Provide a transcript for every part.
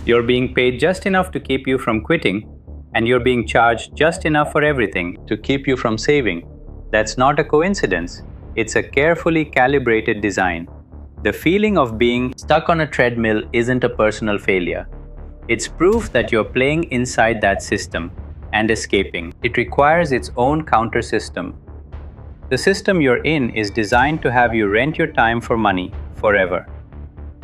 You're being paid just enough to keep you from quitting, and you're being charged just enough for everything to keep you from saving. That's not a coincidence. It's a carefully calibrated design. The feeling of being stuck on a treadmill isn't a personal failure. It's proof that you're playing inside that system and escaping. It requires its own counter system. The system you're in is designed to have you rent your time for money forever.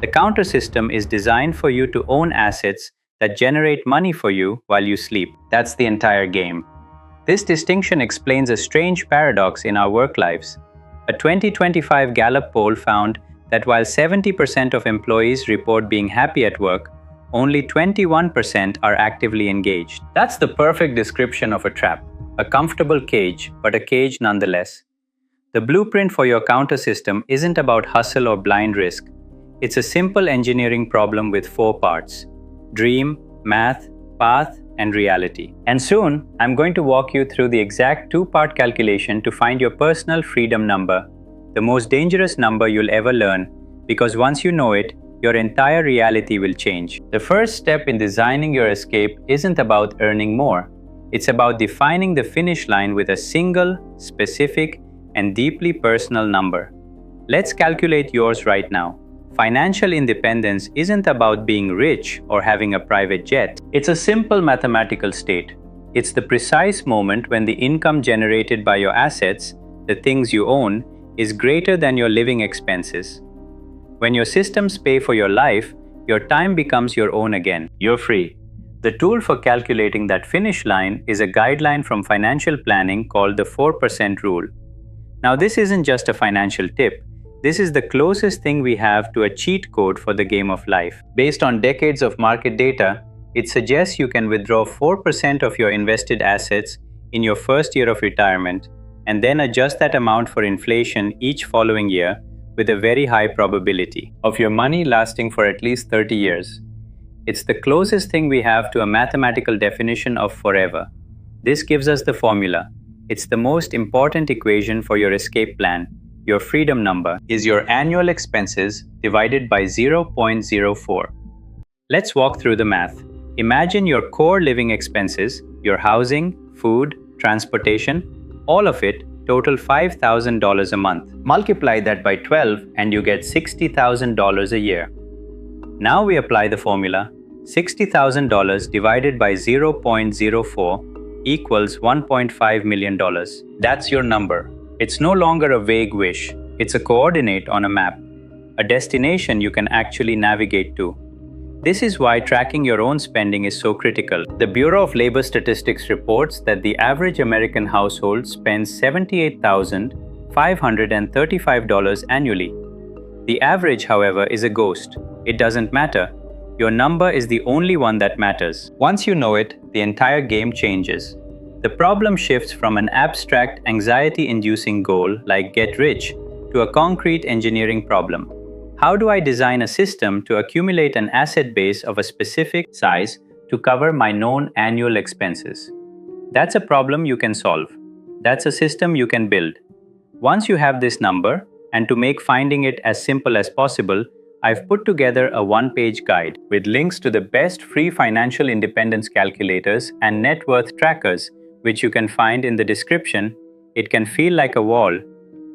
The counter system is designed for you to own assets that generate money for you while you sleep. That's the entire game. This distinction explains a strange paradox in our work lives. A 2025 Gallup poll found that while 70% of employees report being happy at work, only 21% are actively engaged. That's the perfect description of a trap. A comfortable cage, but a cage nonetheless. The blueprint for your counter system isn't about hustle or blind risk. It's a simple engineering problem with 4 parts: dream, math, path, and reality. And soon, I'm going to walk you through the exact 2-part calculation to find your personal freedom number, the most dangerous number you'll ever learn, because once you know it, your entire reality will change. The first step in designing your escape isn't about earning more. It's about defining the finish line with a single, specific, and deeply personal number. Let's calculate yours right now. Financial independence isn't about being rich or having a private jet. It's a simple mathematical state. It's the precise moment when the income generated by your assets, the things you own, is greater than your living expenses. When your systems pay for your life, your time becomes your own again. You're free. The tool for calculating that finish line is a guideline from financial planning called the 4% rule. Now, this isn't just a financial tip. This is the closest thing we have to a cheat code for the game of life. Based on decades of market data, it suggests you can withdraw 4% of your invested assets in your first year of retirement and then adjust that amount for inflation each following year with a very high probability of your money lasting for at least 30 years. It's the closest thing we have to a mathematical definition of forever. This gives us the formula. It's the most important equation for your escape plan. Your freedom number is your annual expenses divided by 0.04. Let's walk through the math. Imagine your core living expenses, your housing, food, transportation, all of it total $5,000 a month. Multiply that by 12 and you get $60,000 a year. Now we apply the formula. $60,000 divided by 0.04 equals $1.5 million. That's your number. It's no longer a vague wish. It's a coordinate on a map, a destination you can actually navigate to. This is why tracking your own spending is so critical. The Bureau of Labor Statistics reports that the average American household spends $78,535 annually. The average, however, is a ghost. It doesn't matter. Your number is the only one that matters. Once you know it, the entire game changes. The problem shifts from an abstract, anxiety-inducing goal like get rich to a concrete engineering problem. How do I design a system to accumulate an asset base of a specific size to cover my known annual expenses? That's a problem you can solve. That's a system you can build. Once you have this number, and to make finding it as simple as possible, I've put together a 1-page guide with links to the best free financial independence calculators and net worth trackers, which you can find in the description. It can feel like a wall.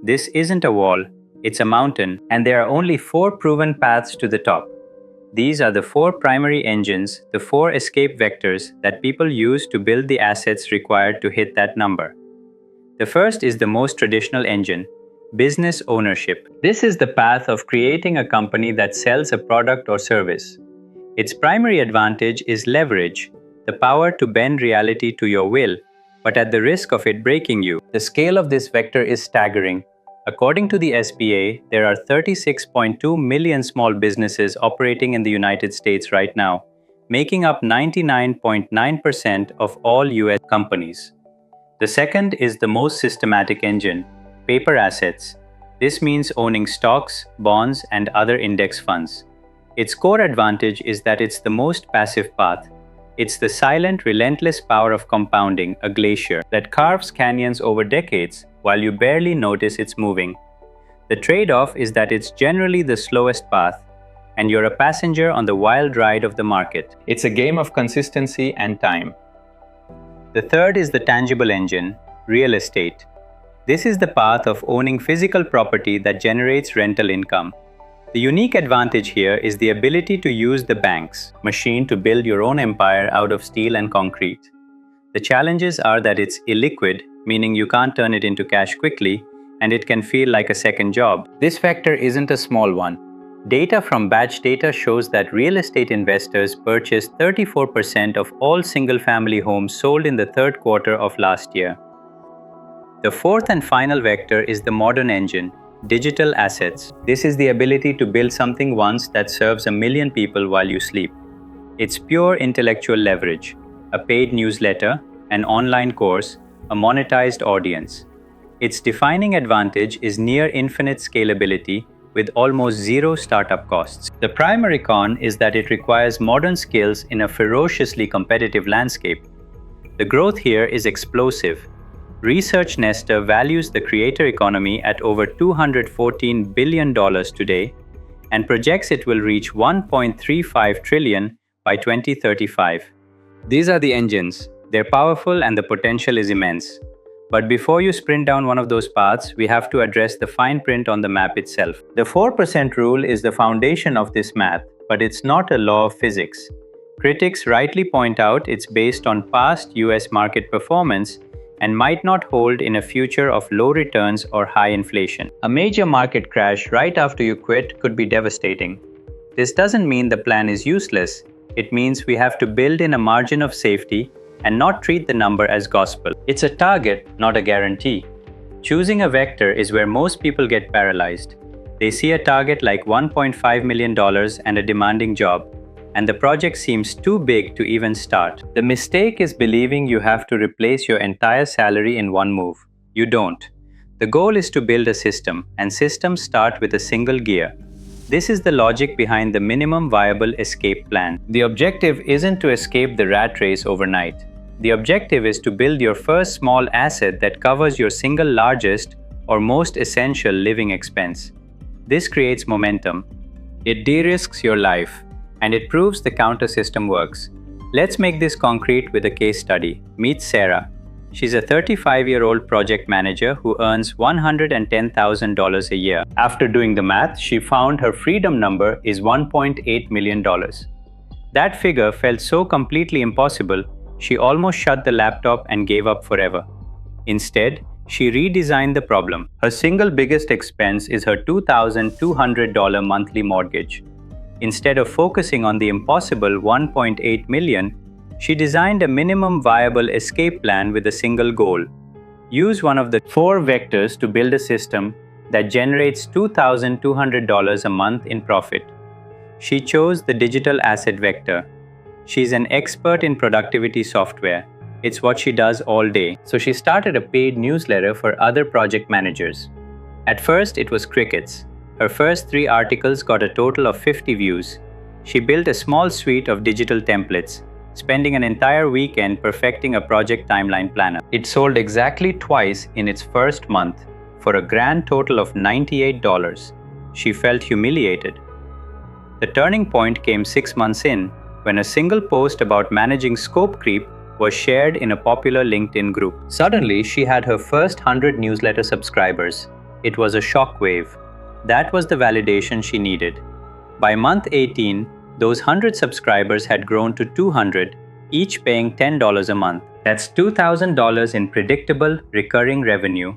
This isn't a wall, it's a mountain, and there are only 4 proven paths to the top. These are the 4 primary engines, the 4 escape vectors that people use to build the assets required to hit that number. The first is the most traditional engine, business ownership. This is the path of creating a company that sells a product or service. Its primary advantage is leverage, the power to bend reality to your will, but at the risk of it breaking you. The scale of this vector is staggering. According to the SBA, there are 36.2 million small businesses operating in the United States right now, making up 99.9% of all US companies. The second is the most systematic engine, paper assets. This means owning stocks, bonds, and other index funds. Its core advantage is that it's the most passive path. It's the silent, relentless power of compounding, a glacier that carves canyons over decades while you barely notice it's moving. The trade-off is that it's generally the slowest path, and you're a passenger on the wild ride of the market. It's a game of consistency and time. The third is the tangible engine, real estate. This is the path of owning physical property that generates rental income. The unique advantage here is the ability to use the bank's machine to build your own empire out of steel and concrete. The challenges are that it's illiquid, meaning you can't turn it into cash quickly, and it can feel like a second job. This factor isn't a small one. Data from Batch Data shows that real estate investors purchased 34% of all single-family homes sold in the third quarter of last year. The fourth and final vector is the modern engine, digital assets. This is the ability to build something once that serves 1 million people while you sleep. It's pure intellectual leverage, a paid newsletter, an online course, a monetized audience. Its defining advantage is near infinite scalability with almost zero startup costs. The primary con is that it requires modern skills in a ferociously competitive landscape. The growth here is explosive. Research Nester values the creator economy at over $214 billion today and projects it will reach $1.35 trillion by 2035. These are the engines. They're powerful and the potential is immense. But before you sprint down one of those paths, we have to address the fine print on the map itself. The 4% rule is the foundation of this math, but it's not a law of physics. Critics rightly point out it's based on past US market performance and might not hold in a future of low returns or high inflation. A major market crash right after you quit could be devastating. This doesn't mean the plan is useless. It means we have to build in a margin of safety and not treat the number as gospel. It's a target, not a guarantee. Choosing a vector is where most people get paralyzed. They see a target like $1.5 million and a demanding job, and the project seems too big to even start. The mistake is believing you have to replace your entire salary in one move. You don't. The goal is to build a system, and systems start with a single gear. This is the logic behind the minimum viable escape plan. The objective isn't to escape the rat race overnight. The objective is to build your first small asset that covers your single largest or most essential living expense. This creates momentum. It de-risks your life, and it proves the counter system works. Let's make this concrete with a case study. Meet Sarah. She's a 35-year-old project manager who earns $110,000 a year. After doing the math, she found her freedom number is $1.8 million. That figure felt so completely impossible, she almost shut the laptop and gave up forever. Instead, she redesigned the problem. Her single biggest expense is her $2,200 monthly mortgage. Instead of focusing on the impossible $1.8 million, she designed a minimum viable escape plan with a single goal. Use one of the 4 vectors to build a system that generates $2,200 a month in profit. She chose the digital asset vector. She's an expert in productivity software. It's what she does all day. So she started a paid newsletter for other project managers. At first, it was crickets. Her first 3 articles got a total of 50 views. She built a small suite of digital templates, spending an entire weekend perfecting a project timeline planner. It sold exactly twice in its first month for a grand total of $98. She felt humiliated. The turning point came 6 months in, when a single post about managing scope creep was shared in a popular LinkedIn group. Suddenly, she had her first 100 newsletter subscribers. It was a shockwave. That was the validation she needed. By month 18, those 100 subscribers had grown to 200, each paying $10 a month. That's $2,000 in predictable, recurring revenue.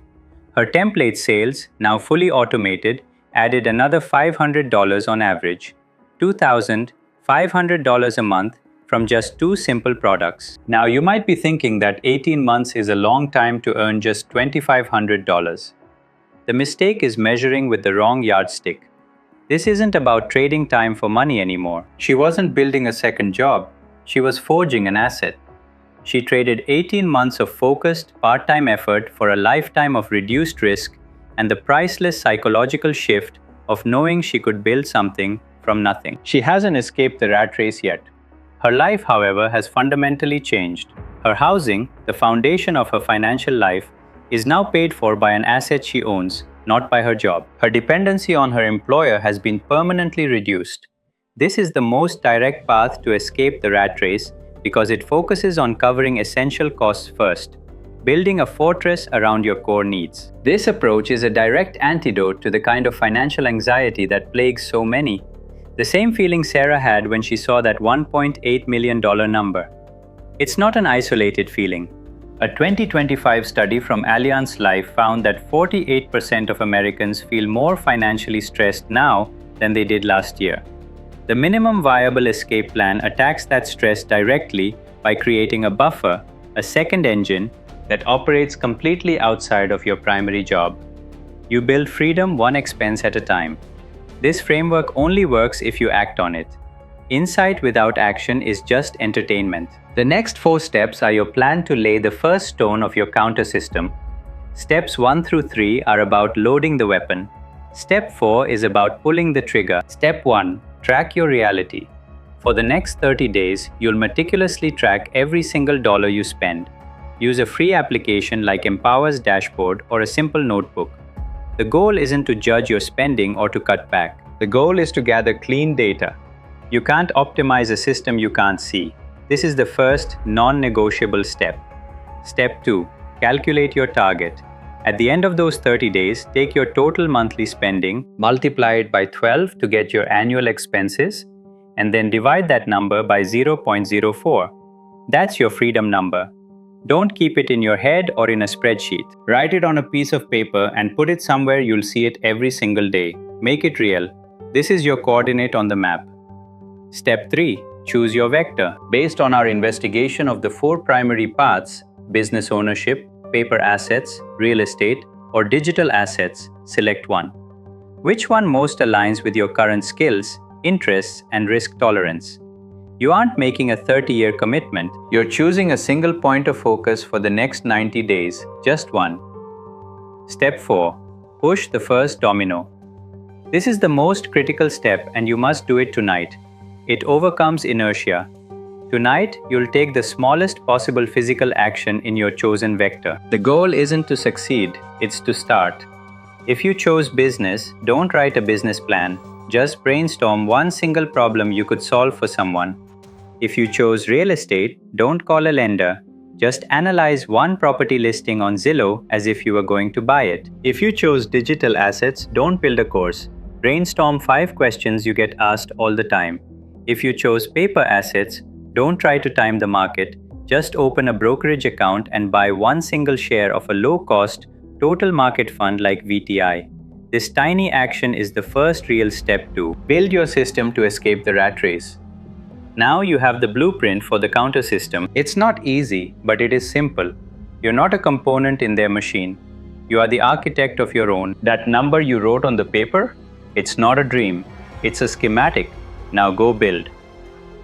Her template sales, now fully automated, added another $500 on average. $2,500 a month from just 2 simple products. Now you might be thinking that 18 months is a long time to earn just $2,500. The mistake is measuring with the wrong yardstick. This isn't about trading time for money anymore. She wasn't building a second job. She was forging an asset. She traded 18 months of focused, part-time effort for a lifetime of reduced risk and the priceless psychological shift of knowing she could build something from nothing. She hasn't escaped the rat race yet. Her life, however, has fundamentally changed. Her housing, the foundation of her financial life, is now paid for by an asset she owns, not by her job. Her dependency on her employer has been permanently reduced. This is the most direct path to escape the rat race because it focuses on covering essential costs first, building a fortress around your core needs. This approach is a direct antidote to the kind of financial anxiety that plagues so many. The same feeling Sarah had when she saw that $1.8 million number. It's not an isolated feeling. A 2025 study from Allianz Life found that 48% of Americans feel more financially stressed now than they did last year. The minimum viable escape plan attacks that stress directly by creating a buffer, a second engine, that operates completely outside of your primary job. You build freedom one expense at a time. This framework only works if you act on it. Insight without action is just entertainment. The next 4 steps are your plan to lay the first stone of your counter system. Steps 1 through 3 are about loading the weapon. Step 4 is about pulling the trigger. Step 1. Track your reality. For the next 30 days, you'll meticulously track every single dollar you spend. Use a free application like Empower's Dashboard or a simple notebook. The goal isn't to judge your spending or to cut back. The goal is to gather clean data. You can't optimize a system you can't see. This is the first non-negotiable step. Step 2. Calculate your target. At the end of those 30 days, take your total monthly spending, multiply it by 12 to get your annual expenses, and then divide that number by 0.04. That's your freedom number. Don't keep it in your head or in a spreadsheet. Write it on a piece of paper and put it somewhere you'll see it every single day. Make it real. This is your coordinate on the map. Step 3. Choose your vector. Based on our investigation of the 4 primary paths, business ownership, paper assets, real estate, or digital assets, select one. Which one most aligns with your current skills, interests, and risk tolerance? You aren't making a 30-year commitment. You're choosing a single point of focus for the next 90 days, just one. Step 4. Push the first domino. This is the most critical step and you must do it tonight. It overcomes inertia. Tonight, you'll take the smallest possible physical action in your chosen vector. The goal isn't to succeed, it's to start. If you chose business, don't write a business plan. Just brainstorm one single problem you could solve for someone. If you chose real estate, don't call a lender. Just analyze one property listing on Zillow as if you were going to buy it. If you chose digital assets, don't build a course. Brainstorm 5 questions you get asked all the time. If you chose paper assets, don't try to time the market. Just open a brokerage account and buy one single share of a low-cost, total market fund like VTI. This tiny action is the first real step to build your system to escape the rat race. Now you have the blueprint for the counter system. It's not easy, but it is simple. You're not a component in their machine. You are the architect of your own. That number you wrote on the paper? It's not a dream. It's a schematic. Now go build.